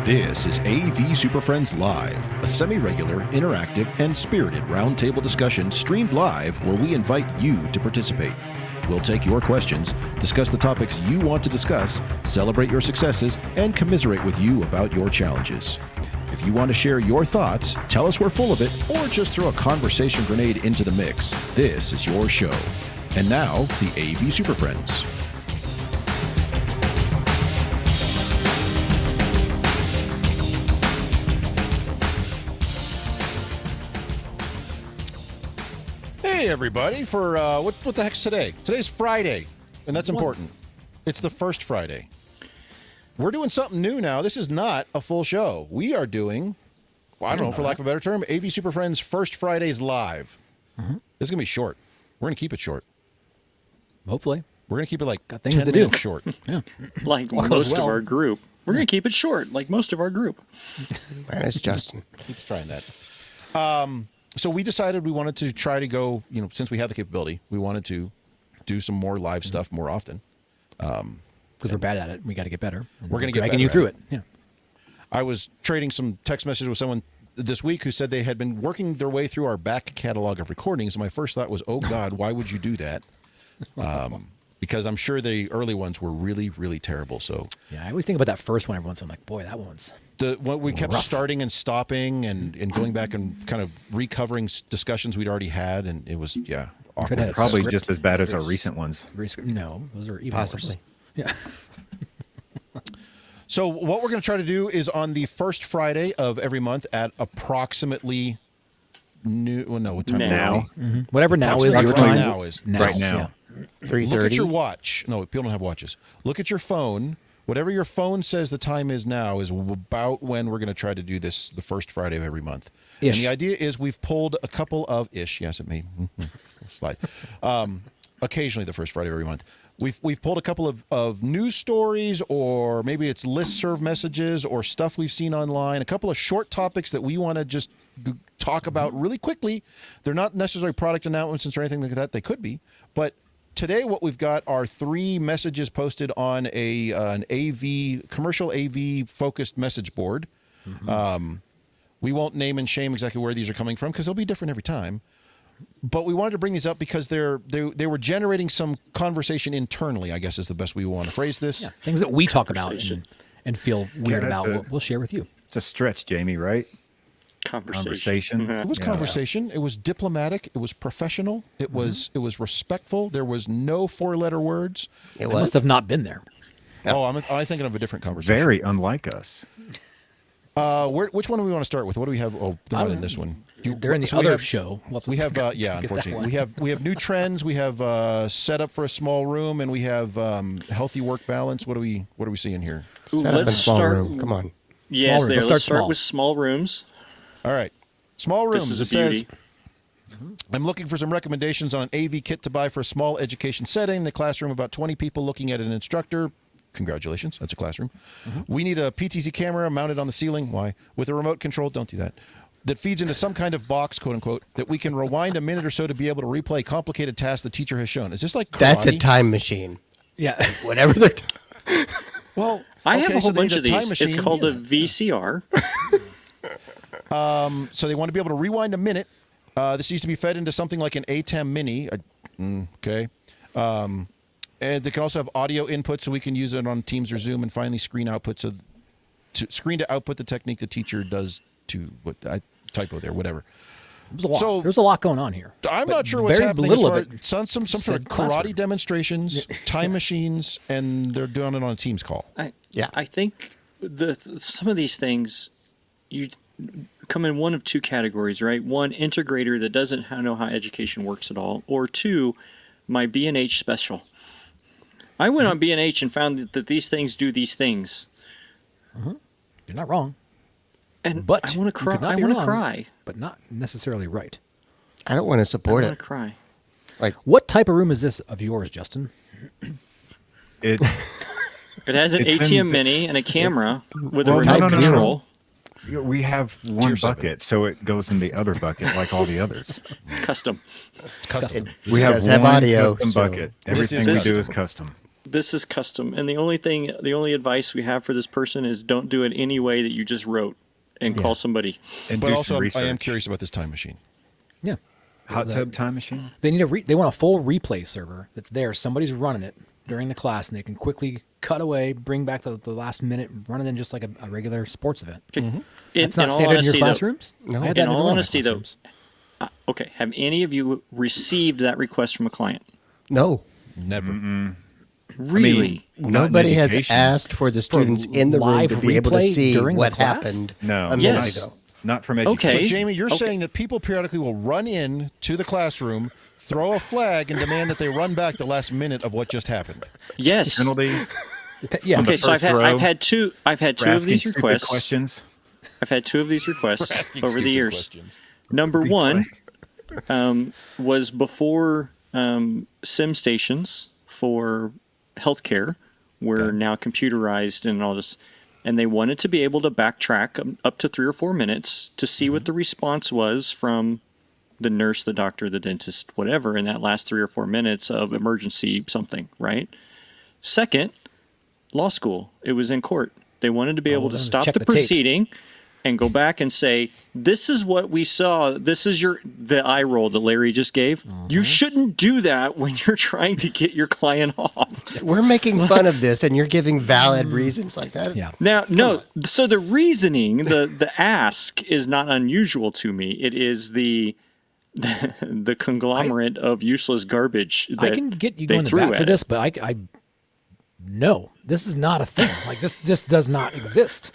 This is AV SuperFriends Live, a semi-regular, interactive, and spirited roundtable discussion streamed live where we invite you to participate. We'll take your questions, discuss the topics you want to discuss, celebrate your successes, and commiserate with you about your challenges. If you want to share your thoughts, tell us we're full of it, or just throw a conversation grenade into the mix, this is your show. And now, the AV SuperFriends. Hey everybody, for what the heck's today? Today's Friday, and that's important. It's the first Friday. We're doing something new now. This is not a full show. We are doing, well, I don't know, for lack of a better term, AV SuperFriends First Fridays Live. This is going to be short. We're going to keep it short. Hopefully. We're going to keep it like Got 10 things to minutes do. short. Yeah. Like most of our group. We're going to keep it short, like most of our group. That's Justin. Keep trying that. So we decided we wanted to try to go, since we have the capability, we wanted to do some more live stuff more often. Because we're bad at it. We got to get better. We're going to get dragging better you through at it. Yeah. I was trading some text messages with someone this week who said they had been working their way through our back catalog of recordings. And my first thought was, oh, God, why would you do that? Because I'm sure the early ones were really, really terrible. So Yeah, I always think about that first one every once in a while. I'm like, boy, that one's what we kept rough. Starting and stopping and going back and kind of recovering discussions we'd already had. And it was, awkward. had Probably Script. just as bad as our recent ones. No, those are even Possibly. worse. Yeah. So what we're going to try to do is on the first Friday of every month at approximately what time Now. Whatever now is your Approximately time. now is Right now. Yeah. 3:30. Look at your watch. No, people don't have watches. Look at your phone. Whatever your phone says the time is now is about when we're going to try to do this the first Friday of every month. Ish. And the idea is we've pulled a couple of ish. Yes, it may slide. Occasionally the first Friday of every month. We've pulled a couple of news stories, or maybe it's listserv messages or stuff we've seen online, a couple of short topics that we want to just talk about really quickly. They're not necessarily product announcements or anything like that. They could be. But today what we've got are 3 messages posted on an commercial AV focused message board. We won't name and shame exactly where these are coming from because they'll be different every time. But we wanted to bring these up because they were generating some conversation internally, I guess is the best we want to phrase this. Yeah. Things that we talk about and feel weird that's about, we'll share with you. It's a stretch, Jamie, right? Conversation. It was conversation. It was diplomatic. It was professional. It was respectful. There was no 4-letter words. It I must have not been there. Oh, I'm thinking of a different conversation. Very unlike us. Which one do we want to start with? What do we have? Oh, they're not in this one. They're in the So we other have- show. We have, unfortunately, we have new trends. We have set up for a small room, and we have healthy work balance. What are we seeing here? Ooh, Set up in let's small start. room. Come on. Yes, Small room. there. Let's Let's start start with small rooms. All right, small rooms. This is It a beauty. says, I'm looking for some recommendations on an AV kit to buy for a small education setting. The classroom, about 20 people looking at an instructor. Congratulations, that's a classroom. We need a PTZ camera mounted on the ceiling. Why? With a remote control, don't do that. That feeds into some kind of box, quote unquote, that we can rewind a minute or so to be able to replay complicated tasks the teacher has shown. Is this like karate? That's a time machine. Yeah. Whatever they're. Well, I have okay, a so whole they need bunch of a time these. machine. It's called a VCR. So they want to be able to rewind a minute. This needs to be fed into something like an ATEM Mini. Okay. And they can also have audio input, so we can use it on Teams or Zoom, and finally screen output, screen to output the technique the teacher does to typo there, whatever. There's a lot. So- There's a lot going on here. I'm But not sure what's very happening. little As far of it. as some sort said of karate classroom. demonstrations, time machines, and they're doing it on a Teams call. Yeah. I think some of these things you come in one of 2 categories, right? One, integrator that doesn't know how education works at all, or 2, my B&H special. I went on B&H and found that these things do these things, You're not wrong, and but I want to cry. you could not I be want to wrong, cry. but not necessarily right. I don't want to I support want it. to cry. What type of room is this of yours, Justin? It's It has an It's ATM been- Mini and a camera with a Well, remote no, no, no, no. control. we have one Tier 7. bucket, so it goes in the other bucket like all the others. Custom. It's custom. We have does have one audio, custom so- bucket. Everything is we custom. do is custom. this is custom, and the only advice we have for this person is don't do it any way that you just wrote, and call somebody. And But do also, some I research. am curious about this time machine. Yeah. Hot tub time machine. They need they want a full replay server that's there. Somebody's running it during the class, and they can quickly cut away, bring back the last minute, run it in just like a regular sports event. It's not standard in your classrooms. No. I had that In every all one of my honesty, though, classrooms. okay, have any of you received that request from a client? No. Never. Really? Not in Nobody has education. asked for the students in the room live to be able to replay see during the what class? happened No. a minute Yes. ago. Not from education. Okay. So, Jamie, you're Okay. saying that people periodically will run in to the classroom, throw a flag, and demand that they run back the last minute of what just happened. Yes. Penalty. Yeah. Okay, so first row I've had two of asking these stupid requests. questions. I've had two of these requests Asking over the stupid years. questions. Number Be one quick. was before sim stations for healthcare were now computerized and all this, and they wanted to be able to backtrack up to 3 or 4 minutes to see what the response was from the nurse, the doctor, the dentist, whatever, in that last 3 or 4 minutes of emergency something, right? Second, law school. It was in court. They wanted to be able to stop check the the tape. proceeding and go back and say, this is what we saw. This is the eye roll that Larry just gave. You shouldn't do that when you're trying to get your client off. We're making fun of this, and you're giving valid reasons like that. Yeah. Now, no. So the reasoning, the ask is not unusual to me. It is the conglomerate of useless garbage that I can get you they going to threw bat for at this, it. but no, this is not a thing. Like this does not exist.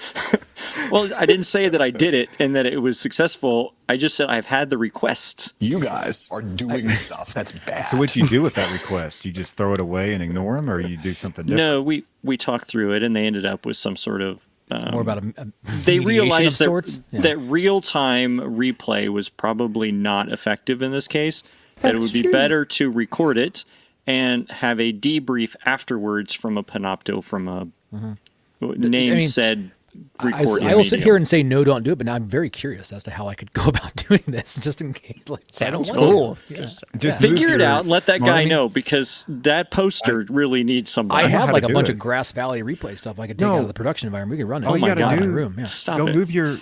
Well, I didn't say that I did it and that it was successful. I just said I've had the requests. You guys are doing stuff that's bad. So what you do with that request? You just throw it away and ignore them, or you do something different? No, we talked through it, and they ended up with some sort of. More about a They mediation realized of sorts. that real time replay was probably not effective in this case. That it would be better to record it and have a debrief afterwards from a panopto from a name said record. I will sit here and say no, don't do it. But now I'm very curious as to how I could go about doing this, just in case. Like, I don't Sounds want to. cool. Just move figure it your- out and let that guy Marty? know, because that poster really needs somebody. I know have how like to a do bunch it. of Grass Valley replay stuff I could take No. out of the production environment. We could run it. All you my gotta God. in do my room. Yeah. Stop go it. move your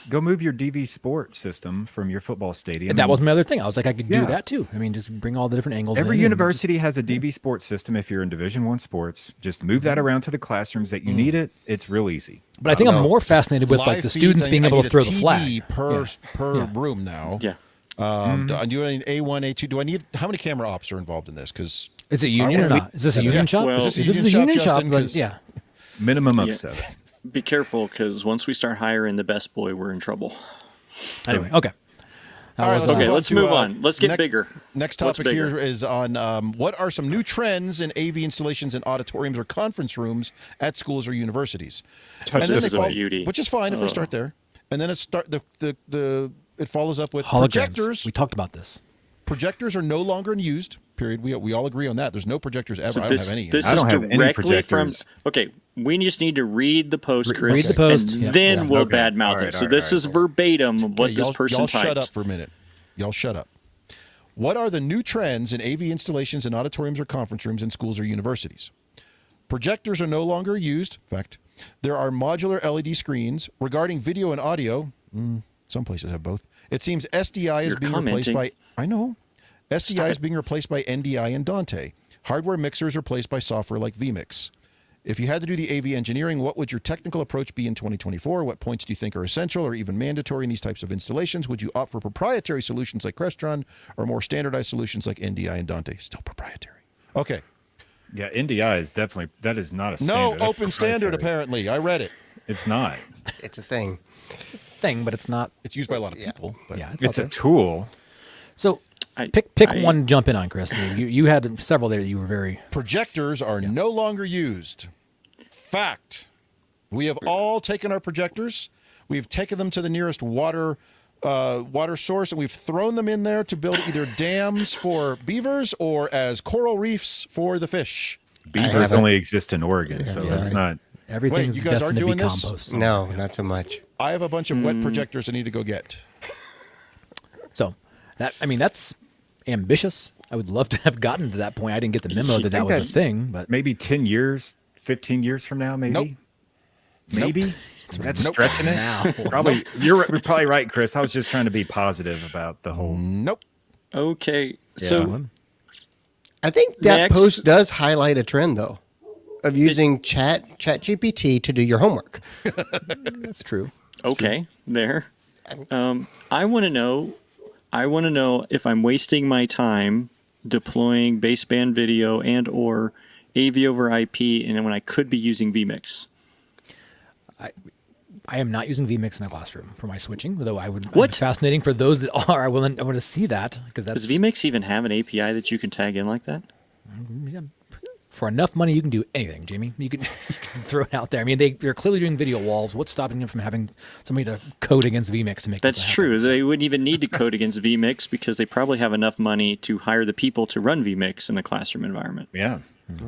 DV Sport system from your football stadium. And that and was my other thing. I was like, I could do Yeah. that too. I mean, just bring all the different angles. Every in and university has a DV Sports system. If you're in Division I sports, just move that around to the classrooms that you need it. It's real easy. But I think I'm more fascinated with like Live the feeds, students I being need- I able need to a throw the TD flag per Yeah. room now. Yeah. Do I need A1, A2? Do I need how many camera ops are involved in this? Because Is it union or wanna- not? Is this a union shop? Well- Is this a If this is a union union shop, shop, Justin? then 'Cause- yeah. Minimum of Yeah. 7. Be careful, because once we start hiring the best boy, we're in trouble. Anyway, okay. That All right, was, let's Okay, move on let's to, move on. Let's get bigger. Next What's topic bigger? here is on what are some new trends in AV installations in auditoriums or conference rooms at schools or universities? Touch And then this they is a follow- beauty. which is fine if they start there, and then it follows up with holograms. projectors. We talked about this. Projectors are no longer used. Period. We all agree on that. There's no projectors ever. So I don't have any. This I is don't have any directly from. projectors. Okay, we just need to read the post, Chris. read the post, and yeah. then Yeah. we'll Okay. badmouth All right, it. So all right, this all is right. verbatim of what Hey, this person y'all typed. shut up for a minute. Y'all shut up. What are the new trends in AV installations in auditoriums or conference rooms in schools or universities? Projectors are no longer used. In fact, there are modular LED screens. Regarding video and audio, some places have both. It seems SDI is You're being commenting. replaced by. I know. SDI is being replaced by NDI and Dante. Hardware mixers replaced by software like vMix. If you had to do the AV engineering, what would your technical approach be in 2024? What points do you think are essential or even mandatory in these types of installations? Would you opt for proprietary solutions like Crestron or more standardized solutions like NDI and Dante? Still proprietary. Okay. Yeah, NDI is definitely, that is not a No standard. That's open standard, proprietary. apparently. I read it. It's not. It's a thing. Thing, but it's not. It's used by a lot of people. But Yeah, It's out a there. tool. So pick one. Jump in on Chris. You had several there that you were very. projectors are no longer used. Fact. We have all taken our projectors. We've taken them to the nearest water source, and we've thrown them in there to build either dams for beavers or as coral reefs for the fish. Beavers haven't. only exist in Oregon, so sorry. it's not. Everything's you guys destined aren't to be doing this? compost. No, not so much. I have a bunch of wet projectors I need to go get. So that's ambitious. I would love to have gotten to that point. I didn't get the memo You that think was a that's thing, but maybe 10 years, 15 years from now, maybe. Nope. Maybe that's Nope. stretching it. now. Probably you're probably right, Chris. I was just trying to be positive about the whole. Nope. Okay, Yeah. so I think that Next. post does highlight a trend, though, of using ChatGPT to do your homework. That's true. okay, there. I want to know. I want to know if I'm wasting my time deploying baseband video and or AV over IP, and when I could be using vMix. I am not using vMix in the classroom for my switching, though What? It's fascinating for those that are. I want to see that because that's Does vMix even have an API that you can tag in like that? for enough money you can do anything, Jamie. You can throw it out there. I mean, they're clearly doing video walls. What's stopping them from having somebody to code against vMix to make That's this true. happen? They wouldn't even need to code against vMix because they probably have enough money to hire the people to run vMix in the classroom environment. Yeah.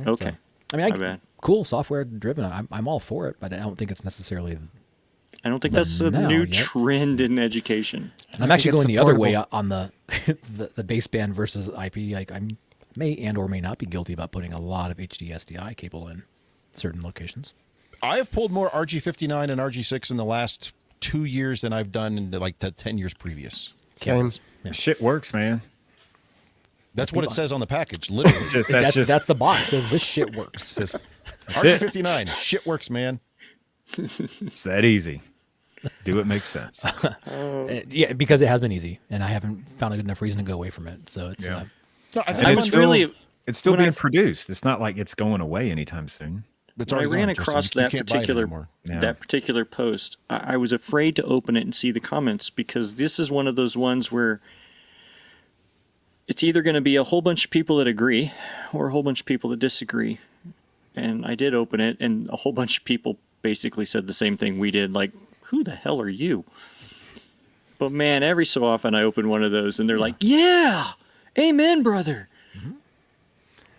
Okay. I mean, My bad. cool software driven. I'm all for it, but I don't think it's necessarily. I don't think that's a now new yet. trend in education. And I'm actually it's going the other way supportable. on the the baseband versus IP. Like I may and or may not be guilty about putting a lot of HD SDI cable in certain locations. I have pulled more RG59 and RG6 in the last 2 years than I've done in like the 10 years previous. Same. Shit works, man. That's what it says on the package, literally. That's the box says this shit works. Says it. RG59, shit works, man. It's that easy. Do what makes sense. Yeah, because it has been easy, and I haven't found a good enough reason to go away from it. So it's Yeah. No, I think And it's it's It's really It's still when being I've- produced. It's not like it's going away anytime soon. it's when I already ran gone, Justin. across You that can't buy it particular anymore. Yeah. that particular post, I was afraid to open it and see the comments because this is one of those ones where it's either going to be a whole bunch of people that agree or a whole bunch of people that disagree. And I did open it, and a whole bunch of people basically said the same thing we did, like, who the hell are you? But man, every so often I open one of those and they're like, yeah, amen, brother.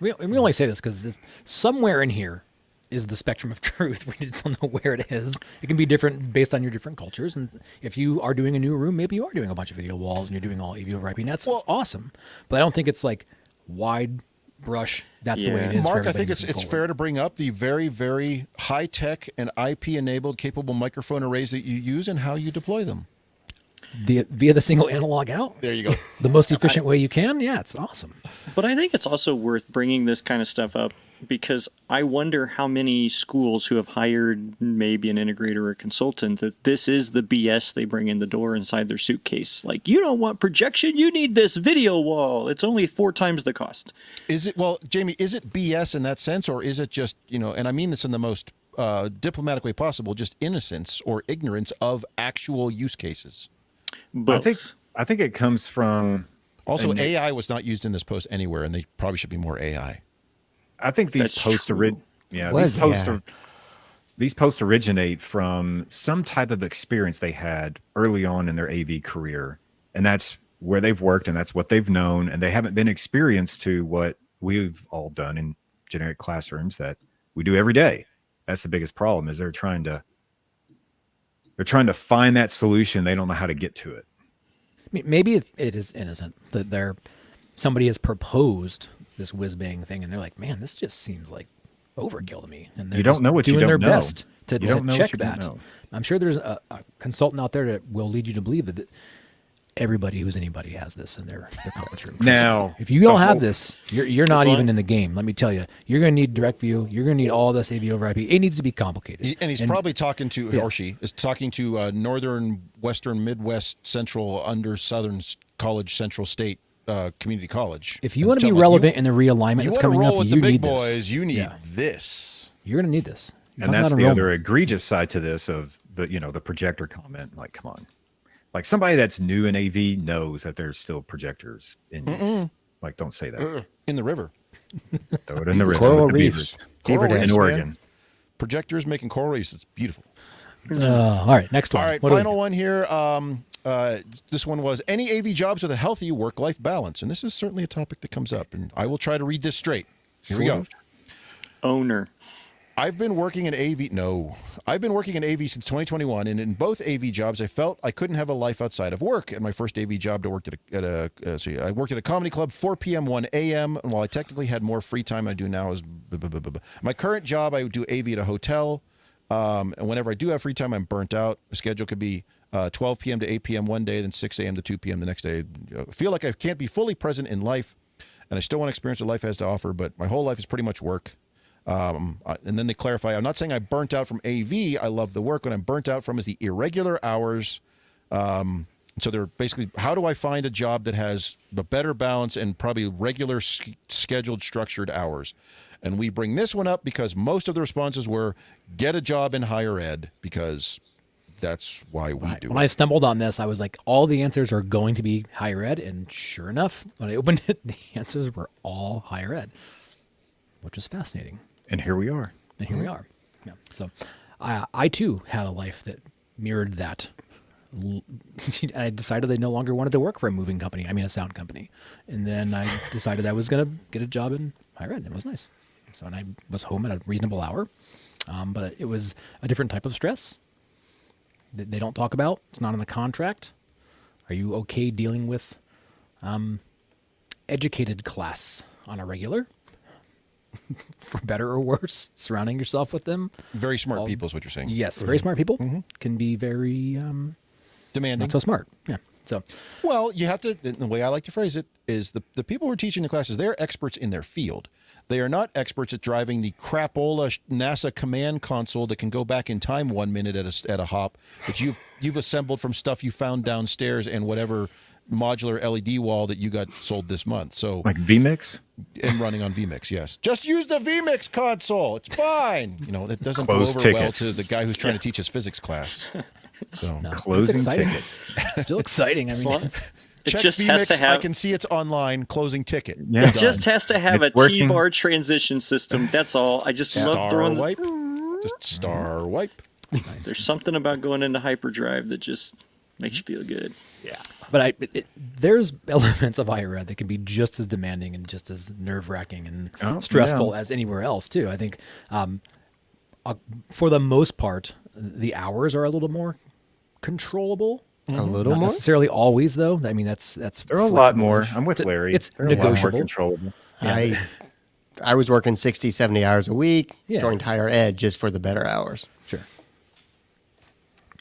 we only say this because somewhere in here is the spectrum of truth. We just don't know where it is. It can be different based on your different cultures. And if you are doing a new room, maybe you are doing a bunch of video walls and you're doing all AV over IP. And that's awesome. But I don't think it's like wide brush. That's the way it Yeah. is. for Mark, I everybody think moving it's forward. fair to bring up the very, very high-tech and IP-enabled capable microphone arrays that you use and how you deploy them. Via the single analog out. There you go. The most efficient way you can. Yeah, it's awesome. But I think it's also worth bringing this kind of stuff up because I wonder how many schools who have hired maybe an integrator or a consultant that this is the BS they bring in the door inside their suitcase. Like, you don't want projection, you need this video wall. It's only 4 times the cost. Is it, well, Jamie, is it BS in that sense, or is it just, and I mean this in the most diplomatic way possible, just innocence or ignorance of actual use cases? But I think it comes from Also, And- AI was not used in this post anywhere, and they probably should be more AI. I think these That's posts true. these posts originate from some type of experience they had early on in their AV career, and that's where they've worked and that's what they've known, and they haven't been experienced to what we've all done in generic classrooms that we do every day. That's the biggest problem, is they're trying to find that solution. They don't know how to get to it. I mean, maybe it is innocent that somebody has proposed this whiz bang thing, and they're like, "Man, this just seems like overkill to me." And they're You don't just know what you doing don't their know. best to You don't know what check you don't that. know. I'm sure there's a consultant out there that will lead you to believe that everybody who's anybody has this in their conference room. Now, if you don't the have whole- this, you're not long- even in the game. Let me tell you, you're going to need direct view. You're going to need all this AV over IP. It needs to be complicated. And he's probably talking to, or she is talking to Northern, Western, Midwest, Central, under Southern College, Central State Community College. If you And want to be tell them, relevant in the realignment you that's want to coming roll up, with you the big need boys, this. you need Yeah. this. You're going to need this. You're And talking that's about the enrollment. other egregious side to this of the projector comment. Like, come on, like somebody that's new in AV knows that there's still projectors in use. Like, don't say that. In the river. Throw it in the river. Coral with the reefs. Beaver Coral dams. in reefs, Oregon. man. Projectors making coral reefs. It's beautiful. All right, next one. All right, What do we final do? one here. This one was any AV jobs with a healthy work-life balance, and this is certainly a topic that comes up. And I will try to read this straight. Here we go. Sort of. owner. I've been working in AV. No, I've been working in AV since 2021, and in both AV jobs, I felt I couldn't have a life outside of work. At my first AV job, I worked I worked at a comedy club, 4 p.m., 1 a.m. And while I technically had more free time than I do now, is my current job. I do AV at a hotel, and whenever I do have free time, I'm burnt out. The schedule could be 12 p.m. to 8 p.m. one day, then 6 a.m. to 2 p.m. the next day. I feel like I can't be fully present in life, and I still want to experience what life has to offer, but my whole life is pretty much work. And then they clarify, I'm not saying I burnt out from AV. I love the work. What I'm burnt out from is the irregular hours. So they're basically, how do I find a job that has a better balance and probably regular scheduled, structured hours? And we bring this one up because most of the responses were, get a job in higher ed, because that's why we do it. When I stumbled on this, I was like, all the answers are going to be higher ed. And sure enough, when I opened it, the answers were all higher ed, which is fascinating. And here we are. And here we are. Yeah. So I too had a life that mirrored that. I decided I no longer wanted to work for a sound company. And then I decided I was going to get a job in higher ed. It was nice. So, and I was home at a reasonable hour. But it was a different type of stress that they don't talk about. It's not in the contract. Are you okay dealing with educated class on a regular? For better or worse, surrounding yourself with them. Very smart people is what you're saying. Yes, very smart people can be very Demanding. not so smart. Yeah. So, well, you have to, the way I like to phrase it is the people who are teaching the classes, they're experts in their field. They are not experts at driving the crapola NASA command console that can go back in time 1 minute at a hop that you've assembled from stuff you found downstairs and whatever modular LED wall that you got sold this month. So like vMix? And running on vMix, yes. Just use the vMix console. It's fine. It doesn't Close go over ticket. well to the guy who's trying to teach his physics class. So no, Closing it's exciting. ticket. Still exciting. I mean, It check just vMix. has to have. I can see it's online. Closing ticket. Yeah. It just has to have It's a working. T-bar transition system. That's all. I just love Star throwing. wipe. Just star wipe. There's something about going into hyperdrive that just makes you feel good. but there's elements of higher ed that can be just as demanding and just as nerve-wracking and stressful as anywhere else too. I think for the most part, the hours are a little more controllable. A little Not more? necessarily always, though. I mean, that's They're a lot more. flexible-ish. I'm with Larry. It's They're a lot more negotiable. controllable. I was working 60, 70 hours a week, Yeah. joined higher ed just for the better hours. Sure.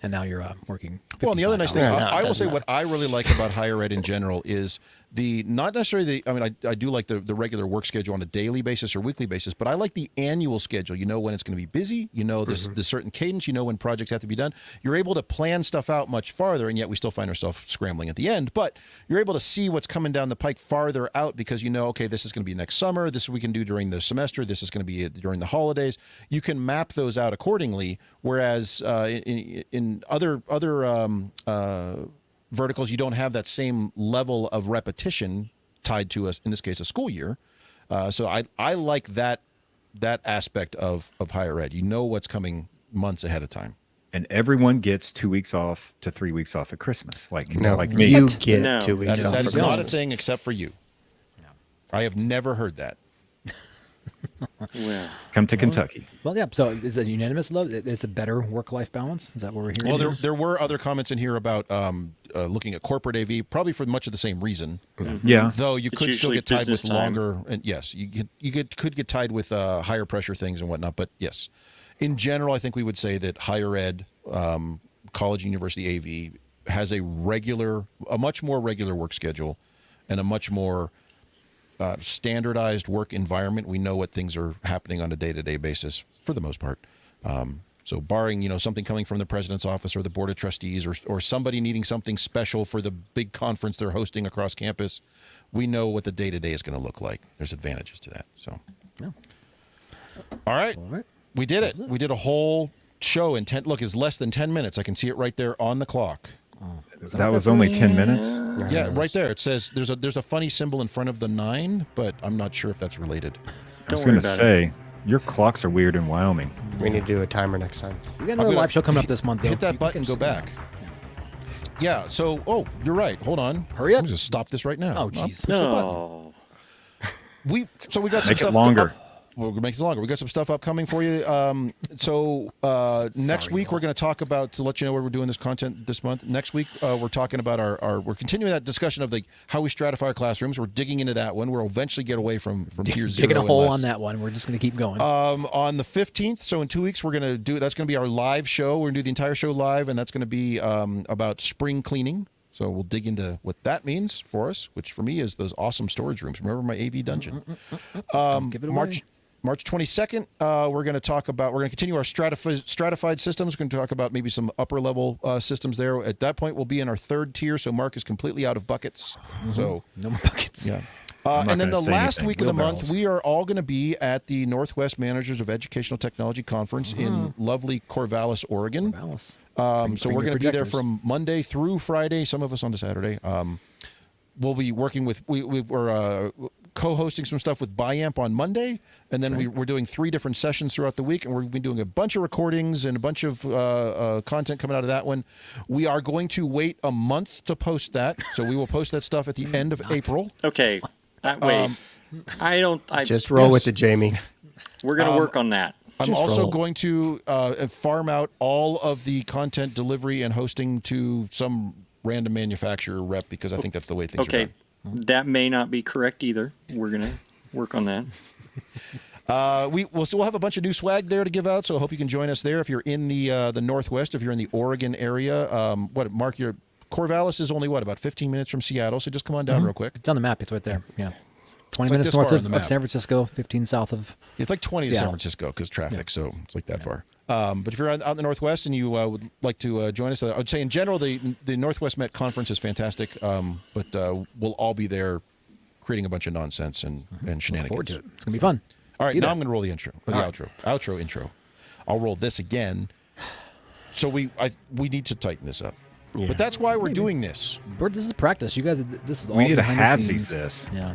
And now you're working. Well, and the other nice thing, 55 hours. I will say what I really like about higher ed in general is not necessarily I do like the regular work schedule on a daily basis or weekly basis, but I like the annual schedule. You know when it's going to be busy, the certain cadence, when projects have to be done. You're able to plan stuff out much farther, and yet we still find ourselves scrambling at the end, but you're able to see what's coming down the pike farther out because okay, this is going to be next summer, this we can do during the semester, this is going to be during the holidays. You can map those out accordingly, whereas in other verticals, you don't have that same level of repetition tied to us, in this case, a school year. So I like that aspect of higher ed. You know what's coming months ahead of time. And everyone gets 2 weeks off to 3 weeks off at Christmas. Like No, like me. you get No. 2 weeks off. That is for not a Christmas. thing except for you. I have never heard that. Well, Come to Kentucky. Well, yeah. So is it unanimous, though? It's a better work-life balance? Is that what we're hearing? Well, there were other comments in here about looking at corporate AV, probably for much of the same reason. Yeah. Though you It's could still usually get tied with business time. longer, and yes, could get tied with higher pressure things and whatnot. But yes, in general, I think we would say that higher ed, college, university AV has a much more regular work schedule, and a much more standardized work environment. We know what things are happening on a day-to-day basis for the most part. So barring, something coming from the president's office or the board of trustees or somebody needing something special for the big conference they're hosting across campus, we know what the day-to-day is going to look like. There's advantages to that. So, Yeah. All right. All right. We did it. We did a whole show in 10. Look, it's less than 10 minutes. I can see it right there on the clock. That was only 10 minutes. Yeah, right there. It says there's a funny symbol in front of the 9, but I'm not sure if that's related. I was Don't worry going to about say, your clocks are weird in Wyoming. We need to do a timer next time. We got another gonna live show coming up this month. Though. Hit that You button, can go back. Yeah, so, you're right. Hold on. Hurry up. I'm just stop this right now. Oh, I'll jeez. push the button. No. We got some Make stuff. it longer. We'll make it longer. We got some stuff upcoming for you. Next week we're going to talk about, to let you know where we're doing this content this month. Next week we're talking about we're continuing that discussion of how we stratify our classrooms. We're digging into that one. We'll eventually get away from tier 0. Digging a hole on that one. We're just going to keep going. On the 15th, so in 2 weeks, we're going to that's going to be our live show. We're going to do the entire show live, and that's going to be about spring cleaning. So we'll dig into what that means for us, which for me is those awesome storage rooms. Remember my AV dungeon? Give it away. March 22nd, we're going to continue our stratified systems. We're going to talk about maybe some upper level systems there. At that point, we'll be in our 3rd tier, so Mark is completely out of buckets. So no more buckets. Yeah. And then the last week of the month, we are all going to be at the Northwest Managers of Educational Technology Conference in lovely Corvallis, Oregon. So we're going to be there from Monday through Friday, some of us on to Saturday. We'll be working with, we're co-hosting some stuff with BiAmp on Monday, and then we're doing 3 different sessions throughout the week, and we're going to be doing a bunch of recordings and a bunch of content coming out of that one. We are going to wait a month to post that, so we will post that stuff at the end of April. Okay, wait. I just roll with it, Jamie. We're going to work on that. I'm also going to farm out all of the content delivery and hosting to some random manufacturer rep, because I think that's the way things are done. That may not be correct either. We're going to work on that. We'll still have a bunch of new swag there to give out, so I hope you can join us there if you're in the Northwest, if you're in the Oregon area. Mark, your Corvallis is only, about 15 minutes from Seattle, so just come on down real quick. It's on the map. It's right there. Yeah. 20 minutes north of San Francisco, 15 south of It's like 20 to San Francisco because traffic, so it's like that far. But if you're out in the Northwest and you would like to join us, I would say in general the Northwest Met Conference is fantastic, but we'll all be there creating a bunch of nonsense and shenanigans. forward to it. It's going to be fun. All right, now I'm going to roll the intro, outro intro. I'll roll this again. So we need to tighten this up. Yeah. But that's why we're doing this. This is practice. You guys, this is all we need to behind the halvesies scenes. this. Yeah,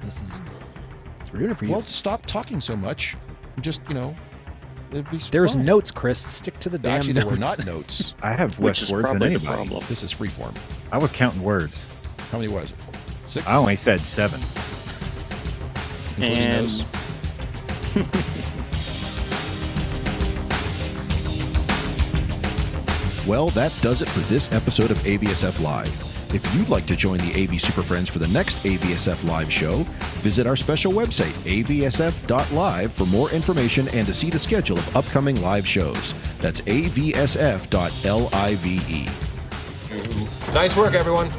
we're doing it for you. Well, stop talking so much. Just, it'd be There's fun. notes, Chris. Stick to the damn Actually, notes. there were not notes. I have Which less is words than probably the anybody. problem. This is freeform. I was counting words. How many was it? 6? I only said 7. Including And those? Well, that does it for this episode of AVSF Live. If you'd like to join the AV SuperFriends for the next AVSF Live show, visit our special website, avsf.live, for more information and to see the schedule of upcoming live shows. That's avsf.live. Nice work, everyone.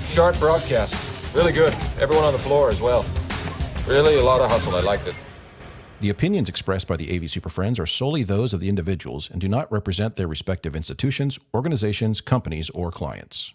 Sharp broadcast. Really good. Everyone on the floor as well. Really a lot of hustle. I liked it. The opinions expressed by the AV SuperFriends are solely those of the individuals and do not represent their respective institutions, organizations, companies, or clients.